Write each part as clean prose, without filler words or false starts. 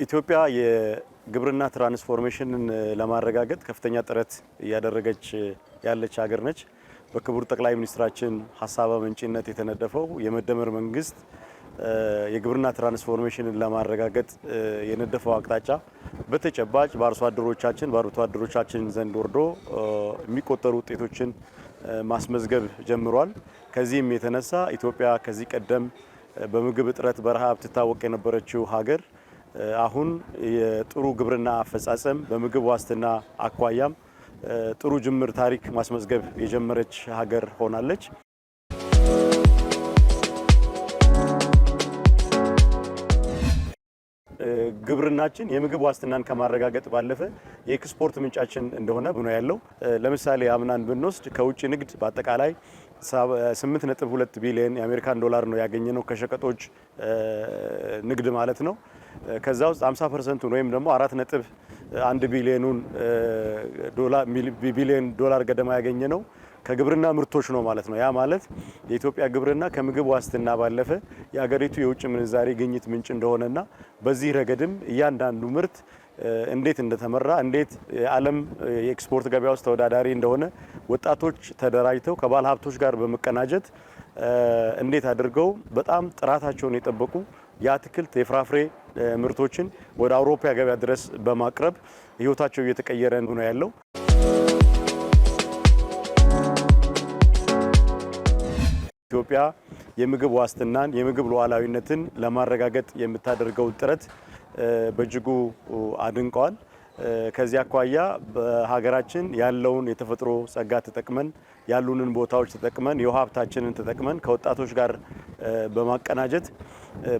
ኢትዮጵያ የግብርና ትራንስፎርሜሽንን ለማረጋገጥ ከፍተኛ ጥረት እያደረገች ያለች ሀገር ነች። በክቡር ጠቅላይ ሚኒስትራችን ሀሳብ አመንጭነት የተነደፈው የመደመር መንግስት የግብርና ትራንስፎርሜሽንን ለማረጋገጥ የነደፈው አቅጣጫ በተጨባጭ በአርሶ አደሮቻችን ዘንድ ወርዶ የሚቆጠሩ ውጤቶችን ማስመዝገብ ጀምሯል። ከዚህም የተነሳ ኢትዮጵያ ከዚህ ቀደም በምግብ እጥረት በረሃብ ትታወቅ የነበረችው ሀገር አሁን የጥሩ ግብርና አፈጻጸም በምግብ ዋስትና አኳያም ጥሩ ጅምር ታሪክ ማስመዝገብ የጀመረች ሀገር ሆናለች። ግብርናችን የምግብ ዋስትናን ከማረጋገጥ ባለፈ የኤክስፖርት ምንጫችን እንደሆነ ነው ያለው። ለምሳሌ አምናን ብንወስድ ከውጭ ንግድ በአጠቃላይ 8.2 ቢሊዮን የአሜሪካን ዶላር ነው ያገኘነው ከሸቀጦች ንግድ ማለት ነው። ከዛ ውስጥ 50% ወይም ደግሞ 4.1 ቢሊዮን ዶላር ገደማ ያገኘነው ከግብርና ምርቶች ነው ማለት ነው። ያ ማለት የኢትዮጵያ ግብርና ከምግብ ዋስትና ባለፈ የሀገሪቱ የውጭ ምንዛሬ ግኝት ምንጭ እንደሆነና በዚህ ረገድም እያንዳንዱ ምርት እንዴት እንደተመራ እንዴት የዓለም የኤክስፖርት ገበያ ውስጥ ተወዳዳሪ እንደሆነ ወጣቶች ተደራጅተው ከባለ ሀብቶች ጋር በመቀናጀት እንዴት አድርገው በጣም ጥራታቸውን የጠበቁ የአትክልት የፍራፍሬ ምርቶችን ወደ አውሮፓ ገበያ ድረስ በማቅረብ ህይወታቸው እየተቀየረ ነው ያለው። ኢትዮጵያ የምግብ ዋስትናን የምግብ ሉዓላዊነትን ለማረጋገጥ የምታደርገው ጥረት በእጅጉ አድንቀዋል። ከዚህ አኳያ በሀገራችን ያለውን የተፈጥሮ ጸጋ ተጠቅመን ያሉንን ቦታዎች ተጠቅመን የውሃ ሀብታችንን ተጠቅመን ከወጣቶች ጋር በማቀናጀት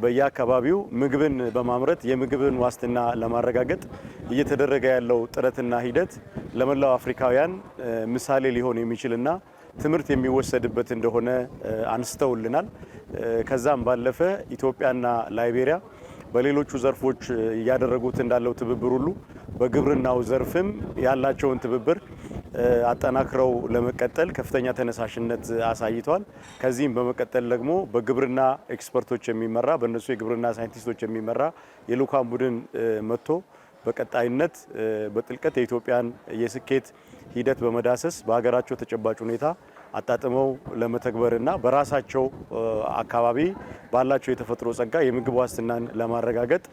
በየአካባቢው ምግብን በማምረት የምግብን ዋስትና ለማረጋገጥ እየተደረገ ያለው ጥረትና ሂደት ለመላው አፍሪካውያን ምሳሌ ሊሆን የሚችልና ትምህርት የሚወሰድበት እንደሆነ አንስተውልናል። ከዛም ባለፈ ኢትዮጵያና ላይቤሪያ በሌሎቹ ዘርፎች እያደረጉት እንዳለው ትብብር ሁሉ በግብርናው ዘርፍም ያላቸውን ትብብር አጠናክረው ለመቀጠል ከፍተኛ ተነሳሽነት አሳይተዋል። ከዚህም በመቀጠል ደግሞ በግብርና ኤክስፐርቶች የሚመራ በእነሱ የግብርና ሳይንቲስቶች የሚመራ የልዑካን ቡድን መጥቶ በቀጣይነት በጥልቀት የኢትዮጵያን የስኬት ሂደት በመዳሰስ በሀገራቸው ተጨባጭ ሁኔታ አጣጥመው ለመተግበርና በራሳቸው አካባቢ ባላቸው የተፈጥሮ ጸጋ የምግብ ዋስትናን ለማረጋገጥ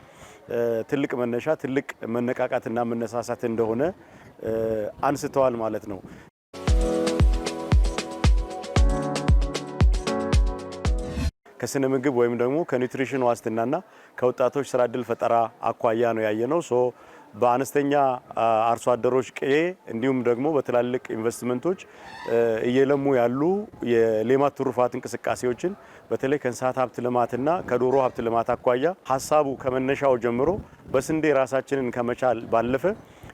ትልቅ መነሻ ትልቅ መነቃቃትና መነሳሳት እንደሆነ አንስተዋል ማለት ነው። ከስነ ምግብ ወይም ደግሞ ከኒውትሪሽን ዋስትናና ከወጣቶች ስራ ዕድል ፈጠራ አኳያ ነው ያየነው። በአነስተኛ አርሶ አደሮች ቀዬ እንዲሁም ደግሞ በትላልቅ ኢንቨስትመንቶች እየለሙ ያሉ የሌማት ትሩፋት እንቅስቃሴዎችን በተለይ ከእንስሳት ሀብት ልማትና ከዶሮ ሀብት ልማት አኳያ ሀሳቡ ከመነሻው ጀምሮ በስንዴ ራሳችንን ከመቻል ባለፈ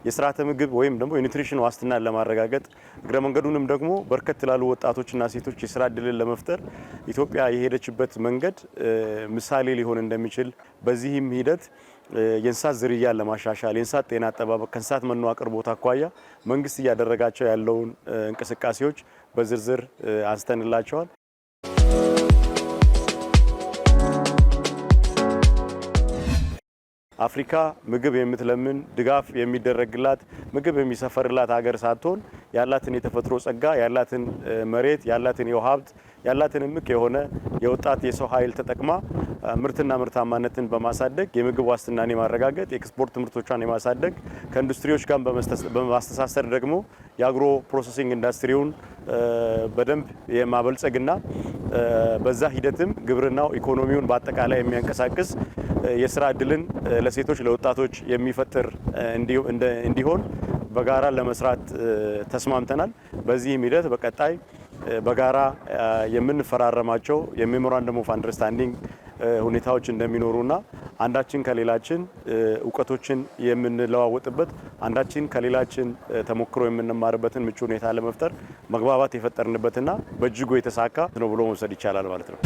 የስርዓተ ምግብ ወይም ደግሞ የኒውትሪሽን ዋስትናን ለማረጋገጥ እግረ መንገዱንም ደግሞ በርከት ላሉ ወጣቶችና ሴቶች የስራ ዕድልን ለመፍጠር ኢትዮጵያ የሄደችበት መንገድ ምሳሌ ሊሆን እንደሚችል በዚህም ሂደት የእንስሳት ዝርያን ለማሻሻል የእንስሳት ጤና አጠባበቅ ከእንስሳት መኖ አቅርቦት አኳያ መንግስት እያደረጋቸው ያለውን እንቅስቃሴዎች በዝርዝር አንስተንላቸዋል። አፍሪካ ምግብ የምትለምን ድጋፍ የሚደረግላት ምግብ የሚሰፈርላት ሀገር ሳትሆን ያላትን የተፈጥሮ ጸጋ ያላትን መሬት ያላትን የውሃ ሀብት ያላትን እምቅ የሆነ የወጣት የሰው ኃይል ተጠቅማ ምርትና ምርታማነትን በማሳደግ የምግብ ዋስትናን የማረጋገጥ የኤክስፖርት ምርቶቿን የማሳደግ ከኢንዱስትሪዎች ጋር በማስተሳሰር ደግሞ የአግሮ ፕሮሰሲንግ ኢንዱስትሪውን በደንብ የማበልጸግና በዛ ሂደትም ግብርናው ኢኮኖሚውን በአጠቃላይ የሚያንቀሳቅስ የስራ ዕድልን ለሴቶች ለወጣቶች የሚፈጥር እንዲሆን በጋራ ለመስራት ተስማምተናል። በዚህም ሂደት በቀጣይ በጋራ የምንፈራረማቸው የሜሞራንደም ኦፍ አንደርስታንዲንግ ሁኔታዎች እንደሚኖሩና አንዳችን ከሌላችን እውቀቶችን የምንለዋወጥበት አንዳችን ከሌላችን ተሞክሮ የምንማርበትን ምቹ ሁኔታ ለመፍጠር መግባባት የፈጠርንበትና በእጅጉ የተሳካ ነው ብሎ መውሰድ ይቻላል ማለት ነው።